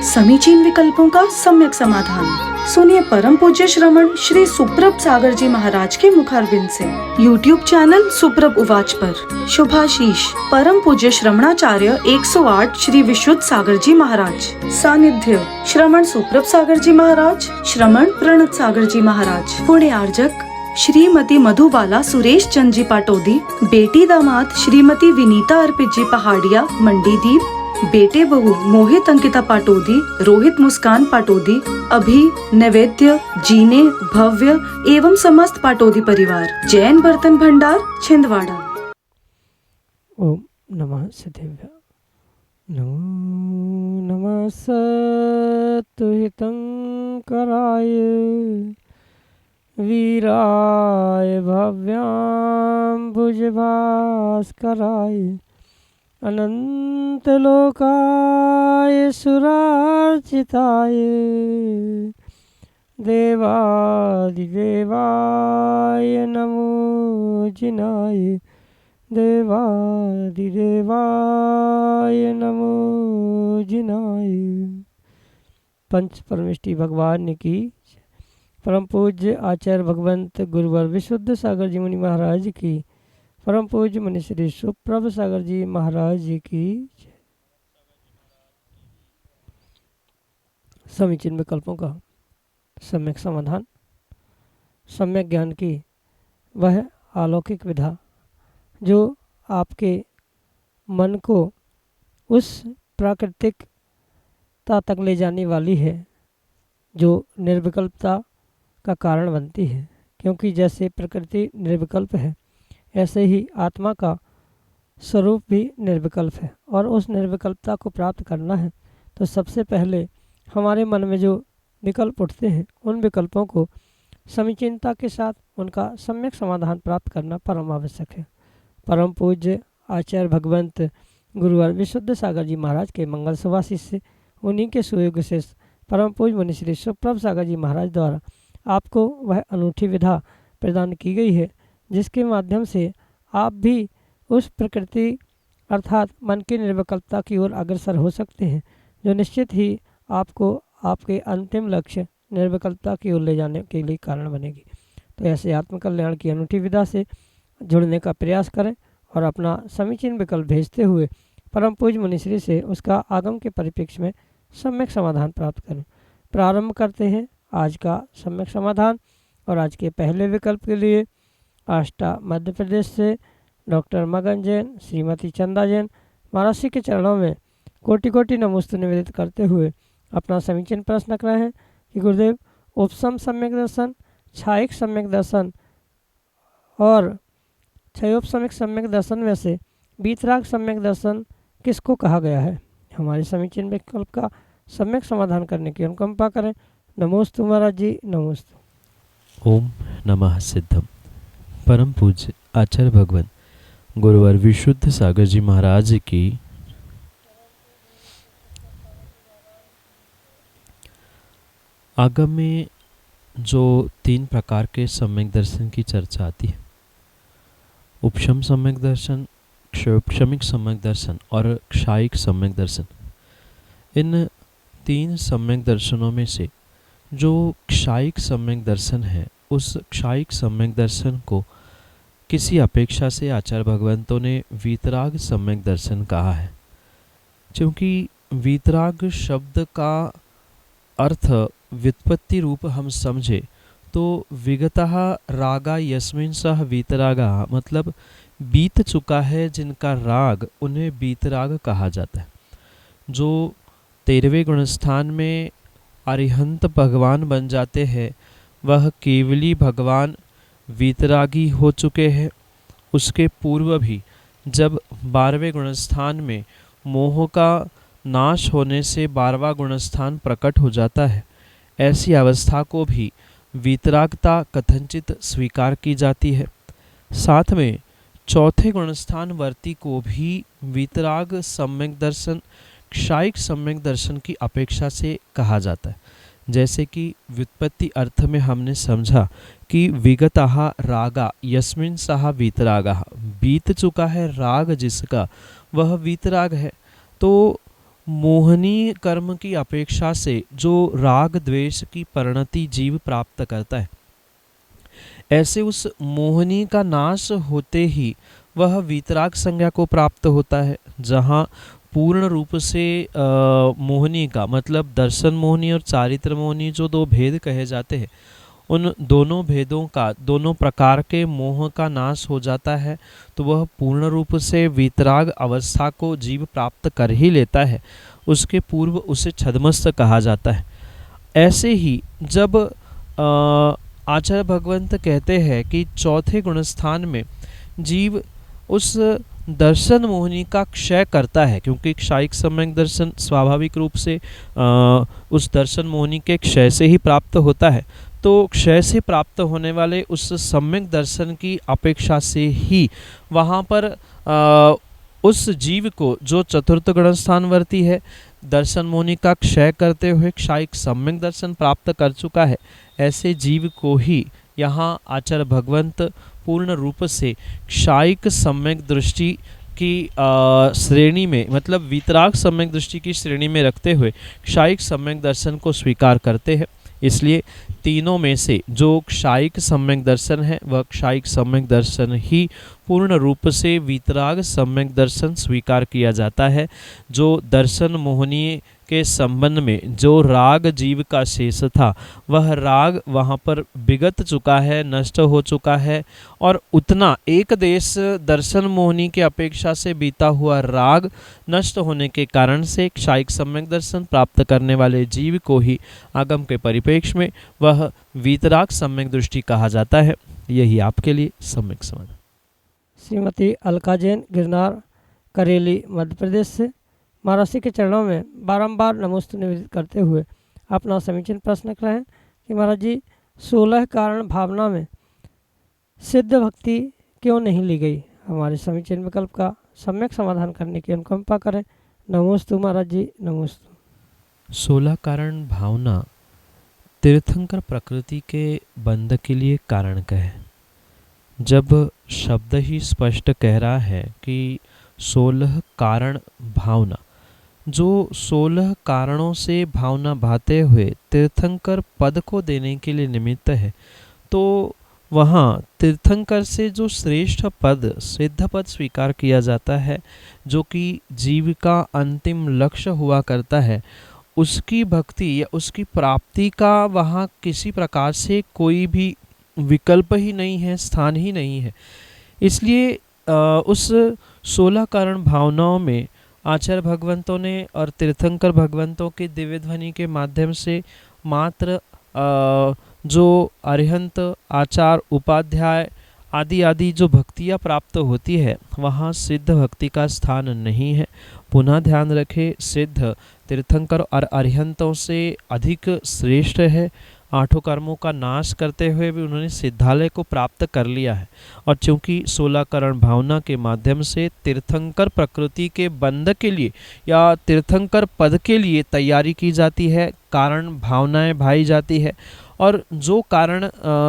समीचीन विकल्पों का सम्यक समाधान। सुनिए परम पूज्य श्रमण श्री सुप्रभ सागर जी महाराज के मुखारबिंद से YouTube चैनल सुप्रभ उवाच पर शुभाशीष परम पूज्य श्रमणाचार्य 108 श्री विशुद्ध सागर जी महाराज। सानिध्य श्रमण सुप्रभ सागर जी महाराज, श्रमण प्रणत सागर जी महाराज। पुण्य आर्जक श्रीमती मधुबाला सुरेश चंद जी पाटोदी, बेटी दामाद श्रीमती विनीता अर्पित जी पहाड़िया मंडीदीप, बेटे बहू मोहित अंकिता पाटोदी, रोहित मुस्कान पाटोदी, अभी नैवेद्य जीने भव्य एवं समस्त पाटोदी परिवार, जैन बर्तन भंडार छिंदवाड़ा। ओम नमः सदेव्य। नमो नमः सत्तुहितं कराय वीराय भव्यां भुजभास्कराय अनंतलोकाय सुरार्चिताय देवादिदेवाय नमो जिनाय देवादिदेवाय नमो जिनाय। पंच परमेष्टि भगवान की परम पूज्य आचार्य भगवंत गुरुवर विशुद्ध सागर जी मुनि महाराज की, परम पूज्य मुनि श्री सुप्रभ सागर जी महाराज जी की। समीचीन विकल्पों का सम्यक समाधान। सम्यक ज्ञान की वह अलौकिक विधा जो आपके मन को उस प्राकृतिकता तक ले जाने वाली है जो निर्विकल्पता का कारण बनती है। क्योंकि जैसे प्रकृति निर्विकल्प है, ऐसे ही आत्मा का स्वरूप भी निर्विकल्प है। और उस निर्विकल्पता को प्राप्त करना है तो सबसे पहले हमारे मन में जो विकल्प उठते हैं उन विकल्पों को समीचीनता के साथ उनका सम्यक समाधान प्राप्त करना परम आवश्यक है। परम पूज्य आचार्य भगवंत गुरुवर विशुद्ध सागर जी महाराज के मंगल सुभाषिष से उन्हीं के सुयोग से परम पूज्य मुनि श्री सुप्रभ सागर जी महाराज द्वारा आपको वह अनूठी विधा प्रदान की गई है जिसके माध्यम से आप भी उस प्रकृति अर्थात मन की निर्विकल्पता की ओर अग्रसर हो सकते हैं, जो निश्चित ही आपको आपके अंतिम लक्ष्य निर्विकल्पता की ओर ले जाने के लिए कारण बनेगी। तो ऐसे आत्मकल्याण की अनूठी विधा से जुड़ने का प्रयास करें और अपना समीचीन विकल्प भेजते हुए परम पूज्य मुनिश्री से उसका आगम के परिप्रेक्ष्य में सम्यक समाधान प्राप्त करें। प्रारंभ करते हैं आज का सम्यक समाधान। और आज के पहले विकल्प के लिए आष्टा मध्य प्रदेश से डॉक्टर मगन जैन, श्रीमती चंदा जैन महाराष्ट्र के चरणों में कोटि कोटि नमोस्तु निवेदित करते हुए अपना समीचीन प्रश्न रख रहे हैं कि गुरुदेव उपसम सम्यक दर्शन, छायिक सम्यक दर्शन और क्षयोपसमिक सम्यक दर्शन में से वीतराग सम्यक दर्शन किसको कहा गया है। हमारे समीचीन विकल्प का सम्यक समाधान करने की अनुकंपा करें। नमोस्तु महाराज जी, नमोस्तु। ओम नमः सिद्धम। परम पूज्य आचार्य भगवान गुरुवर विशुद्ध सागर जी महाराज की आगम में जो 3 प्रकार के सम्यक दर्शन की चर्चा आती है, उपशम सम्यक दर्शन, क्षयोपशमिक सम्यक दर्शन और क्षायिक सम्यक दर्शन। इन 3 सम्यक दर्शनों में से जो क्षायिक सम्यक दर्शन है, उस क्षायिक सम्यक दर्शन को किसी अपेक्षा से आचार्य भगवंतों ने वीतराग सम्यक दर्शन कहा है। क्योंकि वीतराग शब्द का अर्थ व्युत्पत्ति रूप हम समझे तो विगतः रागा यस्मिन सह वीतरागा, मतलब बीत चुका है जिनका राग, उन्हें वीतराग कहा जाता है। जो 13वें गुणस्थान में अरिहंत भगवान बन जाते हैं वह केवली भगवान वीतरागी हो चुके हैं। उसके पूर्व भी जब 12वें गुणस्थान में मोह का नाश होने से 12वां गुणस्थान प्रकट हो जाता है, ऐसी अवस्था को भी वीतरागता कथनचित स्वीकार की जाती है। साथ में 4थे गुणस्थान वर्ती को भी वीतराग सम्यक दर्शन क्षायिक सम्यक दर्शन की अपेक्षा से कहा जाता है। जैसे कि व्युत्पत्ति अर्थ में हमने समझा कि विगतः रागा यस्मिन सह वीतरागा, बीत चुका है राग जिसका वह वीतराग है। तो मोहनीय कर्म की अपेक्षा से जो राग द्वेष की परिणति जीव प्राप्त करता है, ऐसे उस मोहनी का नाश होते ही वह वीतराग संज्ञा को प्राप्त होता है, जहाँ पूर्ण रूप से मोहनी का मतलब दर्शन मोहनी और चारित्र मोहनी जो दो भेद कहे जाते हैं, उन दोनों भेदों का, दोनों प्रकार के मोह का नाश हो जाता है, तो वह पूर्ण रूप से वीतराग अवस्था को जीव प्राप्त कर ही लेता है। उसके पूर्व उसे छद्मस्त कहा जाता है। ऐसे ही जब आचार्य भगवंत कहते हैं कि चौथे गुणस्थान में जीव उस दर्शन मोहनी का क्षय करता है, क्योंकि क्षायिक सम्यक दर्शन स्वाभाविक रूप से उस दर्शन मोहनी के क्षय से ही प्राप्त होता है, तो क्षय से प्राप्त होने वाले उस सम्यक दर्शन की अपेक्षा से ही वहाँ पर उस जीव को जो चतुर्थ गुणस्थानवर्ती है, दर्शन मोहनी का क्षय करते हुए क्षायिक सम्यक दर्शन प्राप्त कर चुका है, ऐसे जीव को ही यहाँ आचार्य भगवंत पूर्ण रूप से क्षायिक सम्यक दृष्टि की श्रेणी में, मतलब वीतराग सम्यक दृष्टि की श्रेणी में रखते हुए क्षायिक सम्यक दर्शन को स्वीकार करते हैं। इसलिए तीनों में से जो क्षायिक सम्यक दर्शन है, वह क्षायिक सम्यक दर्शन ही पूर्ण रूप से वीतराग सम्यक दर्शन स्वीकार किया जाता है। जो दर्शन मोहनीय के संबंध में जो राग जीव का शेष था, वह राग वहाँ पर विगत चुका है, नष्ट हो चुका है, और उतना एक देश दर्शन मोहनी के अपेक्षा से बीता हुआ राग नष्ट होने के कारण से क्षायिक सम्यक दर्शन प्राप्त करने वाले जीव को ही आगम के परिप्रेक्ष्य में वह वीतराग सम्यक दृष्टि कहा जाता है। यही आपके लिए सम्यक समाधान। श्रीमती अलका जैन, गिरनार, करेली, मध्य प्रदेश से महाराज के चरणों में बारंबार नमोस्तु निवेदित करते हुए अपना समीचीन प्रश्न कर रहे हैं कि महाराज जी 16 कारण भावना में सिद्ध भक्ति क्यों नहीं ली गई। हमारे समीचीन विकल्प का सम्यक समाधान करने की अनुकंपा करें। नमोस्तु महाराज जी, नमोस्तु। 16 कारण भावना तीर्थंकर प्रकृति के बंध के लिए कारण है। जब शब्द ही स्पष्ट कह रहा है कि 16 कारण भावना, जो 16 कारणों से भावना भाते हुए तीर्थंकर पद को देने के लिए निमित्त है, तो वहाँ तीर्थंकर से जो श्रेष्ठ पद, सिद्ध पद स्वीकार किया जाता है, जो कि जीव का अंतिम लक्ष्य हुआ करता है, उसकी भक्ति या उसकी प्राप्ति का वहाँ किसी प्रकार से कोई भी विकल्प ही नहीं है, स्थान ही नहीं है। इसलिए उस 16 कारण भावनाओं में आचार्य भगवंतों ने और तीर्थंकर भगवंतों के दिव्य ध्वनि के माध्यम से मात्र जो अरिहंत, आचार, उपाध्याय आदि आदि जो भक्तियाँ प्राप्त होती है, वहाँ सिद्ध भक्ति का स्थान नहीं है। पुनः ध्यान रखें, सिद्ध तीर्थंकर और अरिहंतों से अधिक श्रेष्ठ है। 8 कर्मों का नाश करते हुए भी उन्होंने सिद्धालय को प्राप्त कर लिया है। और चूंकि 16 करण भावना के माध्यम से तीर्थंकर प्रकृति के बंध के लिए या तीर्थंकर पद के लिए तैयारी की जाती है, कारण भावनाएं भाई जाती है, और जो कारण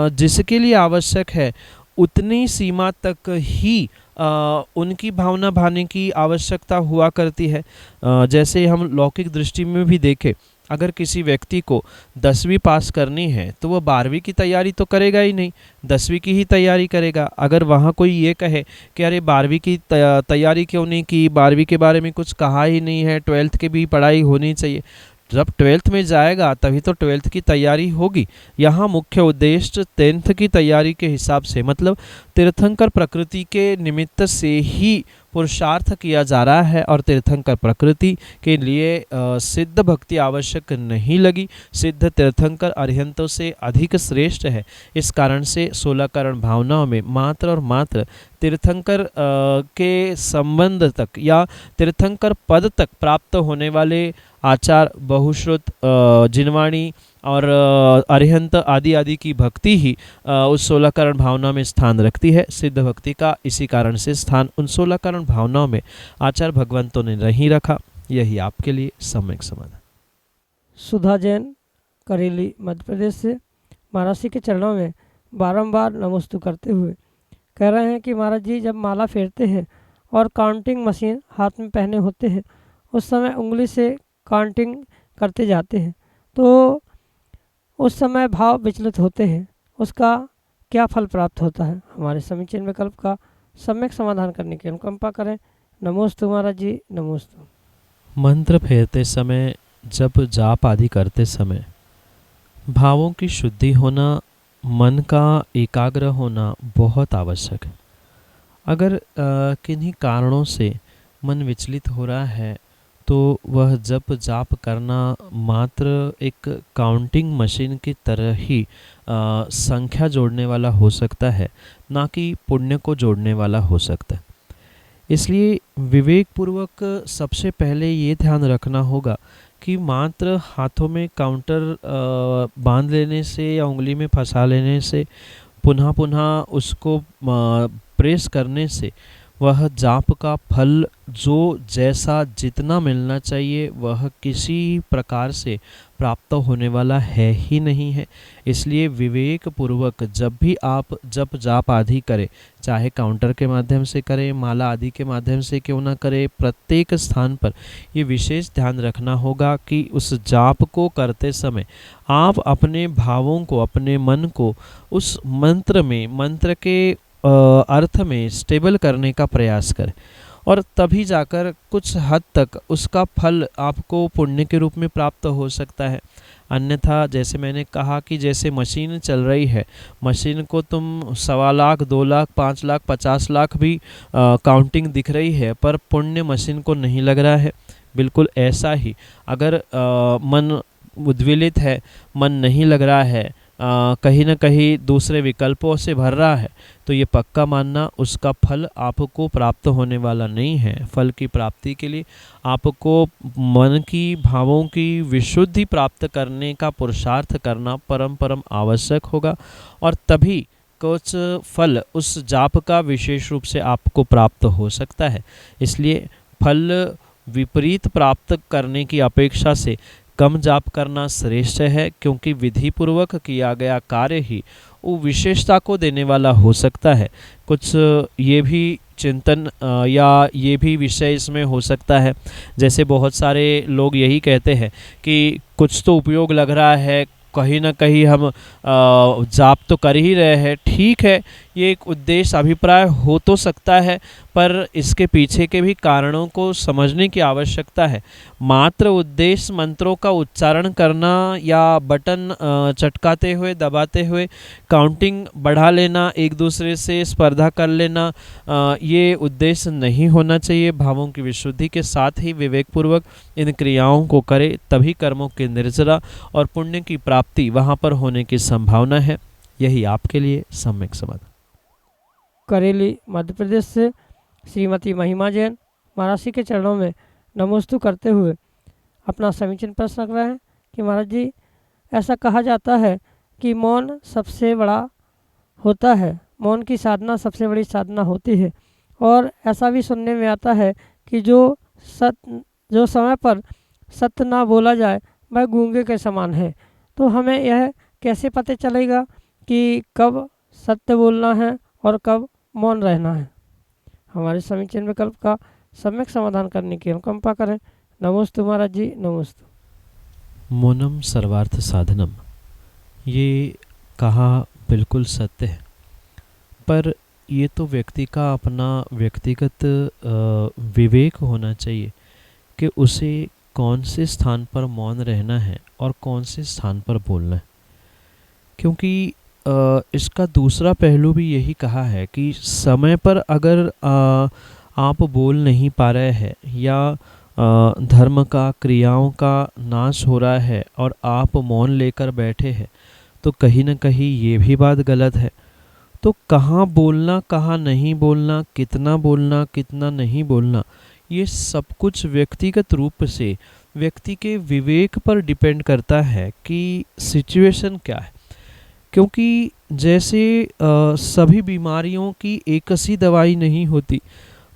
जिसके लिए आवश्यक है उतनी सीमा तक ही उनकी भावना भाने की आवश्यकता हुआ करती है। जैसे हम लौकिक दृष्टि में भी देखें, अगर किसी व्यक्ति को 10वीं पास करनी है तो वह 12वीं की तैयारी तो करेगा ही नहीं, 10वीं की ही तैयारी करेगा। अगर वहाँ कोई ये कहे कि अरे 12वीं की तैयारी क्यों नहीं की, 12वीं के बारे में कुछ कहा ही नहीं है, 12th की भी पढ़ाई होनी चाहिए, जब 12th में जाएगा तभी तो 12th की तैयारी होगी। यहाँ मुख्य उद्देश्य 10th की तैयारी के हिसाब से, मतलब तीर्थंकर प्रकृति के निमित्त से ही पुरुषार्थ किया जा रहा है, और तीर्थंकर प्रकृति के लिए सिद्ध भक्ति आवश्यक नहीं लगी। सिद्ध तीर्थंकर अरिहंतों से अधिक श्रेष्ठ है। इस कारण से 16 करण भावनाओं में मात्र और मात्र तीर्थंकर के संबंध तक या तीर्थंकर पद तक प्राप्त होने वाले आचार, बहुश्रुत, जिनवाणी और अरिहंत आदि आदि की भक्ति ही उस 16 करण भावना में स्थान रखती है। सिद्ध भक्ति का इसी कारण से स्थान उन 16 करण भावनाओं में आचार्य भगवंतों ने नहीं रखा। यही आपके लिए सम्यक समाधान। सुधा जैन, करेली, मध्य प्रदेश से महाराज जी के चरणों में बारंबार नमोस्तु करते हुए कह रहे हैं कि महाराज जी जब माला फेरते हैं और काउंटिंग मशीन हाथ में पहने होते हैं उस समय उंगली से काउंटिंग करते जाते हैं तो उस समय भाव विचलित होते हैं, उसका क्या फल प्राप्त होता है? हमारे समीचीन विकल्प का सम्यक समाधान करने की अनुकंपा करें। नमोस्तु महाराज जी, नमोस्तु। मंत्र फेरते समय, जप जाप आदि करते समय भावों की शुद्धि होना, मन का एकाग्र होना बहुत आवश्यक है। अगर किन्हीं कारणों से मन विचलित हो रहा है तो वह जप जाप करना मात्र एक काउंटिंग मशीन की तरह ही संख्या जोड़ने वाला हो सकता है, ना कि पुण्य को जोड़ने वाला हो सकता है। इसलिए विवेक पूर्वक सबसे पहले ये ध्यान रखना होगा कि मात्र हाथों में काउंटर बांध लेने से या उंगली में फंसा लेने से, पुनः पुनः उसको प्रेस करने से वह जाप का फल जो जैसा जितना मिलना चाहिए वह किसी प्रकार से प्राप्त होने वाला है ही नहीं है। इसलिए विवेक पूर्वक जब भी आप जप जाप आदि करें, चाहे काउंटर के माध्यम से करें, माला आदि के माध्यम से क्यों ना करें, प्रत्येक स्थान पर ये विशेष ध्यान रखना होगा कि उस जाप को करते समय आप अपने भावों को, अपने मन को उस मंत्र में, मंत्र के अर्थ में स्टेबल करने का प्रयास करें और तभी जाकर कुछ हद तक उसका फल आपको पुण्य के रूप में प्राप्त हो सकता है। अन्यथा जैसे मैंने कहा कि जैसे मशीन चल रही है, मशीन को तुम 1.25 लाख, 2 लाख, 5 लाख, 50 लाख भी काउंटिंग दिख रही है पर पुण्य मशीन को नहीं लग रहा है। बिल्कुल ऐसा ही अगर मन उद्वेलित है, मन नहीं लग रहा है, कहीं ना कहीं दूसरे विकल्पों से भर रहा है, तो ये पक्का मानना उसका फल आपको प्राप्त होने वाला नहीं है। फल की प्राप्ति के लिए आपको मन की, भावों की विशुद्धि प्राप्त करने का पुरुषार्थ करना परम आवश्यक होगा और तभी कुछ फल उस जाप का विशेष रूप से आपको प्राप्त हो सकता है। इसलिए फल विपरीत प्राप्त करने की अपेक्षा से कम जाप करना श्रेष्ठ है, क्योंकि विधि पूर्वक किया गया कार्य ही वो विशेषता को देने वाला हो सकता है। कुछ ये भी चिंतन या ये भी विषय इसमें हो सकता है, जैसे बहुत सारे लोग यही कहते हैं कि कुछ तो उपयोग लग रहा है, कहीं ना कहीं हम जाप तो कर ही रहे हैं। ठीक है, ये एक उद्देश्य अभिप्राय हो तो सकता है, पर इसके पीछे के भी कारणों को समझने की आवश्यकता है। मात्र उद्देश्य मंत्रों का उच्चारण करना या बटन चटकाते हुए, दबाते हुए काउंटिंग बढ़ा लेना, एक दूसरे से स्पर्धा कर लेना, ये उद्देश्य नहीं होना चाहिए। भावों की विशुद्धि के साथ ही विवेकपूर्वक इन क्रियाओं को करे, तभी कर्मों की निर्जरा और पुण्य की प्राप्ति वहाँ पर होने की संभावना है। यही आपके लिए सम्यक समाधान। करेली मध्य प्रदेश से श्रीमती महिमा जैन महाराज जी के चरणों में नमोस्तु करते हुए अपना समीचीन प्रश्न रख रहे हैं कि महाराज जी, ऐसा कहा जाता है कि मौन सबसे बड़ा होता है, मौन की साधना सबसे बड़ी साधना होती है, और ऐसा भी सुनने में आता है कि जो समय पर सत्य ना बोला जाए वह गूंगे के समान है। तो हमें यह कैसे पता चलेगा कि कब सत्य बोलना है और कब मौन रहना है? हमारे समीचीन विकल्प का सम्यक समाधान करने की अनुकंपा करें। नमोस्तु महाराज जी, नमोस्तु। मौनम सर्वार्थ साधनम, ये कहा बिल्कुल सत्य है, पर ये तो व्यक्ति का अपना व्यक्तिगत विवेक होना चाहिए कि उसे कौन से स्थान पर मौन रहना है और कौन से स्थान पर बोलना है। क्योंकि इसका दूसरा पहलू भी यही कहा है कि समय पर अगर आप बोल नहीं पा रहे हैं या धर्म का, क्रियाओं का नाश हो रहा है और आप मौन लेकर बैठे हैं, तो कहीं ना कहीं ये भी बात गलत है। तो कहाँ बोलना, कहाँ नहीं बोलना, कितना नहीं बोलना, ये सब कुछ व्यक्तिगत रूप से व्यक्ति के विवेक पर डिपेंड करता है कि सिचुएशन क्या है। क्योंकि जैसे सभी बीमारियों की एक सी दवाई नहीं होती,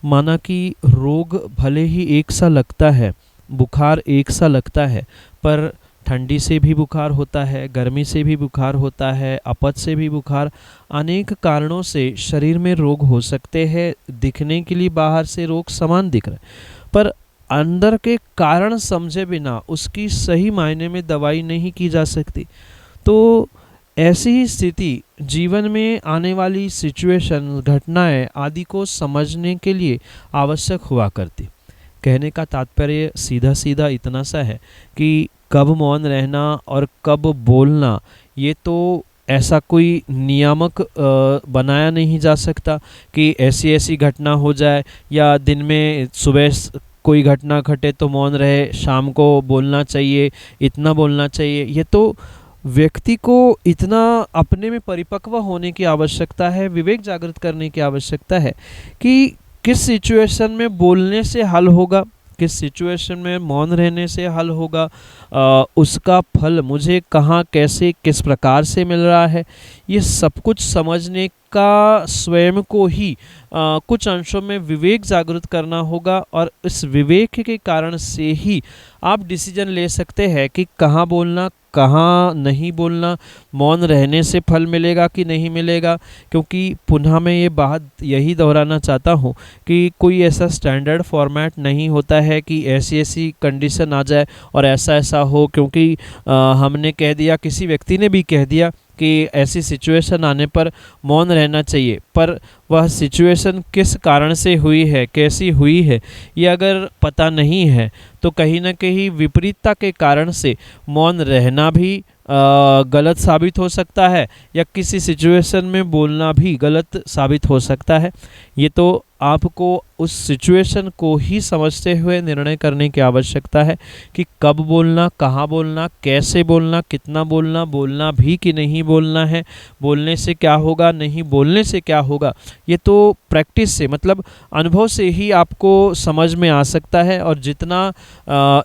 माना कि रोग भले ही एक सा लगता है, बुखार एक सा लगता है, पर ठंडी से भी बुखार होता है, गर्मी से भी बुखार होता है, अपच से भी बुखार, अनेक कारणों से शरीर में रोग हो सकते हैं। दिखने के लिए बाहर से रोग समान दिख रहे हैं, पर अंदर के कारण समझे बिना उसकी सही मायने में दवाई नहीं की जा सकती। तो ऐसी ही स्थिति जीवन में आने वाली सिचुएशन, घटनाएं आदि को समझने के लिए आवश्यक हुआ करती। कहने का तात्पर्य सीधा सीधा इतना सा है कि कब मौन रहना और कब बोलना, ये तो ऐसा कोई नियामक बनाया नहीं जा सकता कि ऐसी ऐसी घटना हो जाए, या दिन में सुबह कोई घटना घटे तो मौन रहे, शाम को बोलना चाहिए, इतना बोलना चाहिए। ये तो व्यक्ति को इतना अपने में परिपक्व होने की आवश्यकता है, विवेक जागृत करने की आवश्यकता है कि किस सिचुएशन में बोलने से हल होगा, किस सिचुएशन में मौन रहने से हल होगा, उसका फल मुझे कहाँ, कैसे, किस प्रकार से मिल रहा है, ये सब कुछ समझने का स्वयं को ही कुछ अंशों में विवेक जागृत करना होगा। और इस विवेक के कारण से ही आप डिसीजन ले सकते हैं कि कहाँ बोलना, कहाँ नहीं बोलना, मौन रहने से फल मिलेगा कि नहीं मिलेगा। क्योंकि पुनः मैं ये बात यही दोहराना चाहता हूँ कि कोई ऐसा स्टैंडर्ड फॉर्मेट नहीं होता है कि ऐसी ऐसी कंडीशन आ जाए और ऐसा ऐसा हो, क्योंकि हमने कह दिया, किसी व्यक्ति ने भी कह दिया कि ऐसी सिचुएशन आने पर मौन रहना चाहिए, पर वह सिचुएशन किस कारण से हुई है, कैसी हुई है, ये अगर पता नहीं है तो कहीं ना कहीं विपरीतता के कारण से मौन रहना भी गलत साबित हो सकता है, या किसी सिचुएशन में बोलना भी गलत साबित हो सकता है। ये तो आपको उस सिचुएशन को ही समझते हुए निर्णय करने की आवश्यकता है कि कब बोलना, कहाँ बोलना, कैसे बोलना, कितना बोलना, बोलना भी कि नहीं बोलना है, बोलने से क्या होगा, नहीं बोलने से क्या होगा। ये तो प्रैक्टिस से, मतलब अनुभव से ही आपको समझ में आ सकता है। और जितना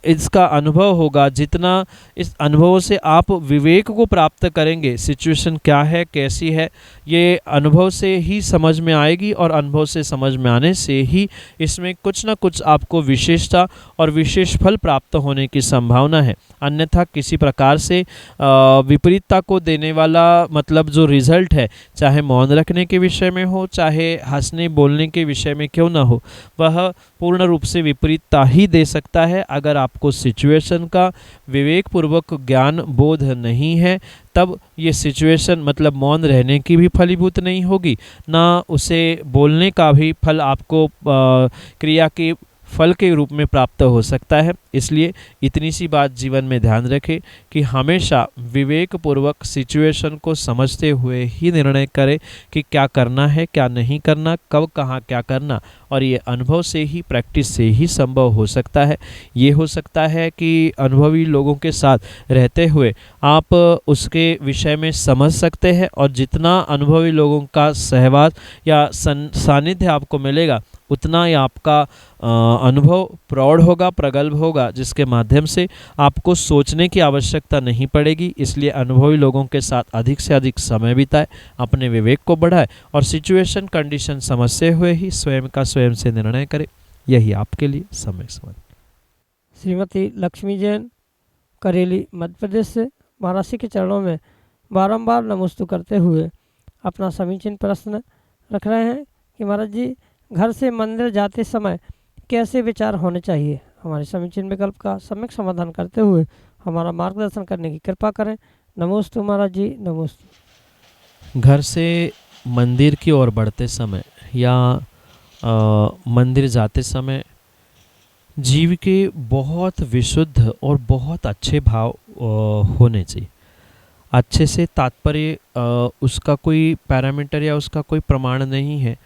इसका अनुभव होगा, जितना इस अनुभव से आप विवेक को प्राप्त करेंगे, सिचुएशन क्या है, कैसी है, ये अनुभव से ही समझ में आएगी। और अनुभव से समझ में आने से ही इसमें कुछ ना कुछ आपको विशेषता और विशेष फल प्राप्त होने की संभावना है। अन्यथा किसी प्रकार से विपरीतता को देने वाला, मतलब जो रिजल्ट है, चाहे मौन रखने के विषय में हो, चाहे हंसने बोलने के विषय में क्यों ना हो, वह पूर्ण रूप से विपरीतता ही दे सकता है। अगर आपको सिचुएशन का विवेक पूर्वक ज्ञान बोध नहीं है, तब ये सिचुएशन, मतलब मौन रहने की भी फलीभूत नहीं होगी, ना उसे बोलने का भी फल आपको क्रिया के फल के रूप में प्राप्त हो सकता है। इसलिए इतनी सी बात जीवन में ध्यान रखें कि हमेशा विवेक पूर्वक सिचुएशन को समझते हुए ही निर्णय करें कि क्या करना है, क्या नहीं करना, कब कहाँ क्या करना। और ये अनुभव से ही, प्रैक्टिस से ही संभव हो सकता है। ये हो सकता है कि अनुभवी लोगों के साथ रहते हुए आप उसके विषय में समझ सकते हैं, और जितना अनुभवी लोगों का सहवास या सानिध्य आपको मिलेगा, उतना ही आपका अनुभव प्रौढ़ होगा, प्रगल्भ होगा, जिसके माध्यम से आपको सोचने की आवश्यकता नहीं पड़ेगी। इसलिए अनुभवी लोगों के साथ अधिक से अधिक समय बिताए, अपने विवेक को बढ़ाए और सिचुएशन, कंडीशन समझते हुए ही स्वयं का स्वयं से निर्णय करें। यही आपके लिए समय समझ। श्रीमती लक्ष्मी जैन, करेली, मध्य प्रदेश से महाराज के चरणों में बारंबार नमस्तु करते हुए अपना समीचीन प्रश्न रख रहे हैं कि महाराज जी, घर से मंदिर जाते समय कैसे विचार होने चाहिए। हमारे समीचीन विकल्प का सम्यक समाधान करते हुए हमारा मार्गदर्शन करने की कृपा करें। नमोस्तु महाराज जी, नमोस्तु। घर से मंदिर की ओर बढ़ते समय या मंदिर जाते समय जीव के बहुत विशुद्ध और बहुत अच्छे भाव होने चाहिए। अच्छे से तात्पर्य उसका कोई पैरामीटर या उसका कोई प्रमाण नहीं है।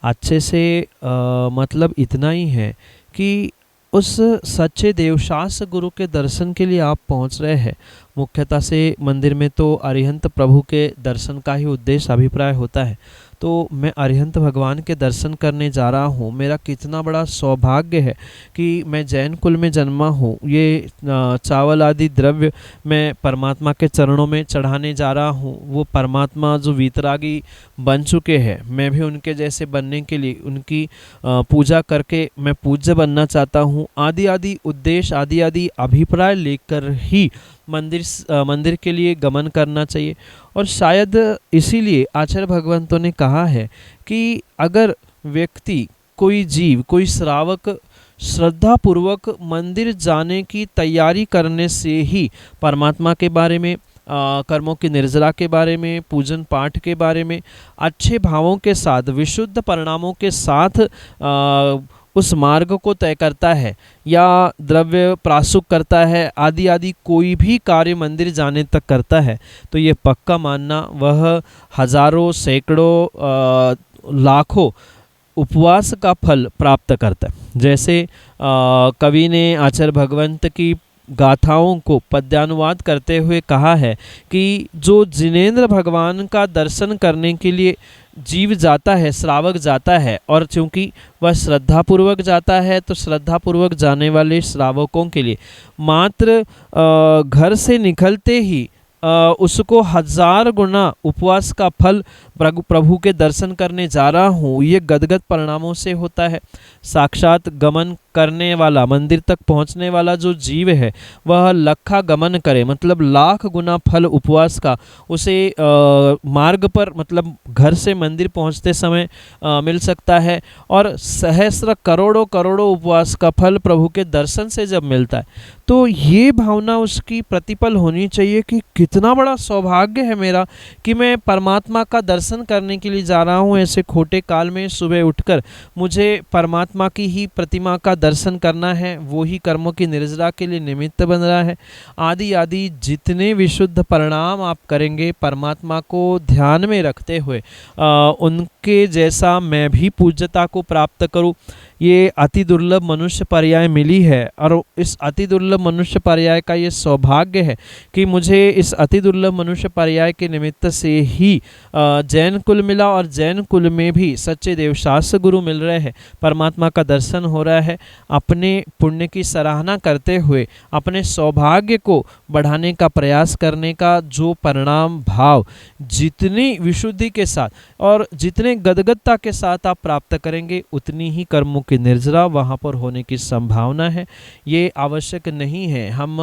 अच्छे से मतलब इतना ही है कि उस सच्चे देवशास गुरु के दर्शन के लिए आप पहुंच रहे हैं। मुख्यतः से मंदिर में तो अरिहंत प्रभु के दर्शन का ही उद्देश्य, अभिप्राय होता है। तो मैं अरिहंत भगवान के दर्शन करने जा रहा हूँ। मेरा कितना बड़ा सौभाग्य है कि मैं जैन कुल में जन्मा हूँ। ये चावल आदि द्रव्य मैं परमात्मा के चरणों में चढ़ाने जा रहा हूँ। वो परमात्मा जो वीतरागी बन चुके हैं, मैं भी उनके जैसे बनने के लिए उनकी पूजा करके मैं पूज्य बनना चाहता हूँ। आदि आदि उद्देश्य, आदि आदि अभिप्राय लेकर ही मंदिर के लिए गमन करना चाहिए। और शायद इसीलिए आचार्य भगवंतों ने कहा है कि अगर व्यक्ति, कोई जीव, कोई श्रावक श्रद्धा पूर्वक मंदिर जाने की तैयारी करने से ही परमात्मा के बारे में, कर्मों की निर्जरा के बारे में, पूजन पाठ के बारे में अच्छे भावों के साथ, विशुद्ध परिणामों के साथ उस मार्ग को तय करता है या द्रव्य प्रासुक करता है, आदि आदि कोई भी कार्य मंदिर जाने तक करता है, तो ये पक्का मानना वह हजारों, सैकड़ों, लाखों उपवास का फल प्राप्त करता है। जैसे कवि ने आचार्य भगवंत की गाथाओं को पद्यानुवाद करते हुए कहा है कि जो जिनेंद्र भगवान का दर्शन करने के लिए जीव जाता है, श्रावक जाता है, और चूंकि वह श्रद्धापूर्वक जाता है तो श्रद्धापूर्वक जाने वाले श्रावकों के लिए मात्र घर से निकलते ही उसको 1000 गुना उपवास का फल प्रभु के दर्शन करने जा रहा हूँ, ये गदगद परिणामों से होता है। साक्षात गमन करने वाला, मंदिर तक पहुँचने वाला जो जीव है वह लखा गमन करे, मतलब लाख गुना फल उपवास का उसे मार्ग पर, मतलब घर से मंदिर पहुँचते समय मिल सकता है। और सहस्र करोड़ों करोड़ों उपवास का फल प्रभु के दर्शन से जब मिलता है तो ये भावना उसकी प्रतिपल होनी चाहिए कि कितना बड़ा सौभाग्य है मेरा कि मैं परमात्मा का दर्शन करने के लिए जा रहा हूँ। ऐसे खोटे काल में सुबह उठकर मुझे परमात्मा की ही प्रतिमा का दर्शन करना है, वो ही कर्मों की निर्जरा के लिए निमित्त बन रहा है। आदि आदि जितने विशुद्ध परिणाम आप करेंगे परमात्मा को ध्यान में रखते हुए, उनके जैसा मैं भी पूज्यता को प्राप्त करूं, ये अति दुर्लभ मनुष्य पर्याय मिली है। और इस अति दुर्लभ मनुष्य पर्याय का ये सौभाग्य है कि मुझे इस अति दुर्लभ मनुष्य पर्याय के निमित्त से ही जैन कुल मिला, और जैन कुल में भी सच्चे देवशास्त्र गुरु मिल रहे हैं, परमात्मा का दर्शन हो रहा है। अपने पुण्य की सराहना करते हुए अपने सौभाग्य को बढ़ाने का प्रयास करने का जो परिणाम भाव जितनी विशुद्धि के साथ और जितने गदगदता के साथ आप प्राप्त करेंगे, उतनी ही कर्मों की निर्जरा वहाँ पर होने की संभावना है। ये आवश्यक नहीं है हम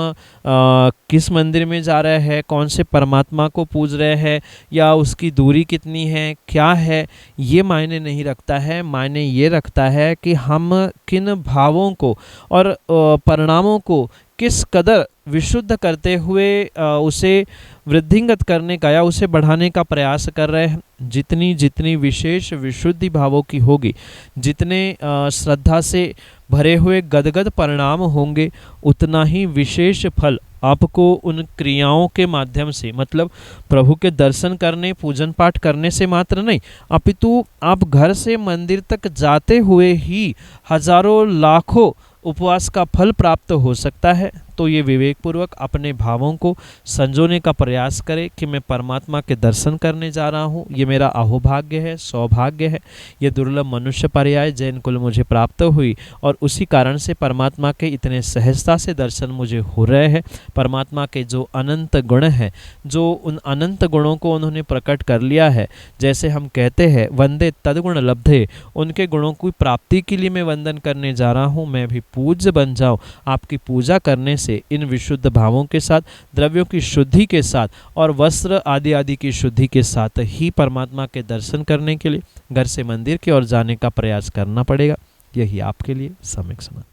किस मंदिर में जा रहे हैं, कौन से परमात्मा को पूज रहे हैं, या उसकी दूरी कितनी है, क्या है, ये मायने नहीं रखता है। मायने ये रखता है कि हम किन भावों को और परिणामों को किस कदर विशुद्ध करते हुए उसे वृद्धिंगत करने का या उसे बढ़ाने का प्रयास कर रहे हैं। जितनी जितनी विशेष विशुद्धि भावों की होगी, जितने श्रद्धा से भरे हुए गदगद परिणाम होंगे, उतना ही विशेष फल आपको उन क्रियाओं के माध्यम से, मतलब प्रभु के दर्शन करने, पूजन पाठ करने से मात्र नहीं, अपितु आप घर से मंदिर तक जाते हुए ही हजारों लाखों उपवास का फल प्राप्त हो सकता है। तो ये विवेकपूर्वक अपने भावों को संजोने का प्रयास करें कि मैं परमात्मा के दर्शन करने जा रहा हूँ, ये मेरा अहोभाग्य है, सौभाग्य है, ये दुर्लभ मनुष्य पर्याय जैन कुल मुझे प्राप्त हुई, और उसी कारण से परमात्मा के इतने सहजता से दर्शन मुझे हो रहे हैं। परमात्मा के जो अनंत गुण हैं, जो उन अनंत गुणों को उन्होंने प्रकट कर लिया है, जैसे हम कहते हैं वंदे तदगुण लब्धे, उनके गुणों की प्राप्ति के लिए मैं वंदन करने जा रहा हूँ। मैं भी पूज्य बन जाऊँ आपकी पूजा करने से, इन विशुद्ध भावों के साथ, द्रव्यों की शुद्धि के साथ और वस्त्र आदि आदि की शुद्धि के साथ ही परमात्मा के दर्शन करने के लिए घर से मंदिर की ओर जाने का प्रयास करना पड़ेगा। यही आपके लिए सम्यक समाधान।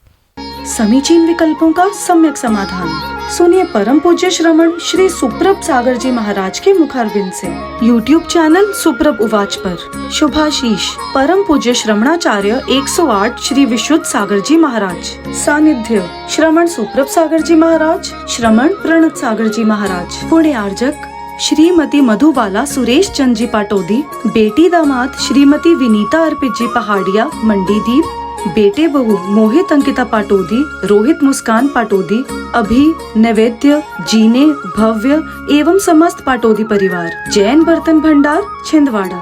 समीचीन विकल्पों का सम्यक समाधान सुनिए परम पूज्य श्रमण श्री सुप्रभ सागर जी महाराज के मुखारविंद से। YouTube चैनल सुप्रभ उवाच पर शुभाशीष परम पूज्य श्रमणाचार्य 108 श्री विशुद्ध सागर जी महाराज। सानिध्य श्रमण सुप्रभ सागर जी महाराज, श्रमण प्रणत सागर जी महाराज। पुण्य आर्जक श्रीमती मधुबाला सुरेश चंद जी पाटोदी, बेटी दामाद श्रीमती विनीता अर्पित जी पहाड़िया मंडीदीप, बेटे बहू मोहित अंकिता पाटोदी, रोहित मुस्कान पाटोदी, अभी नैवेद्य जीने भव्य एवं समस्त पाटोदी परिवार, जैन बर्तन भंडार छिंदवाड़ा।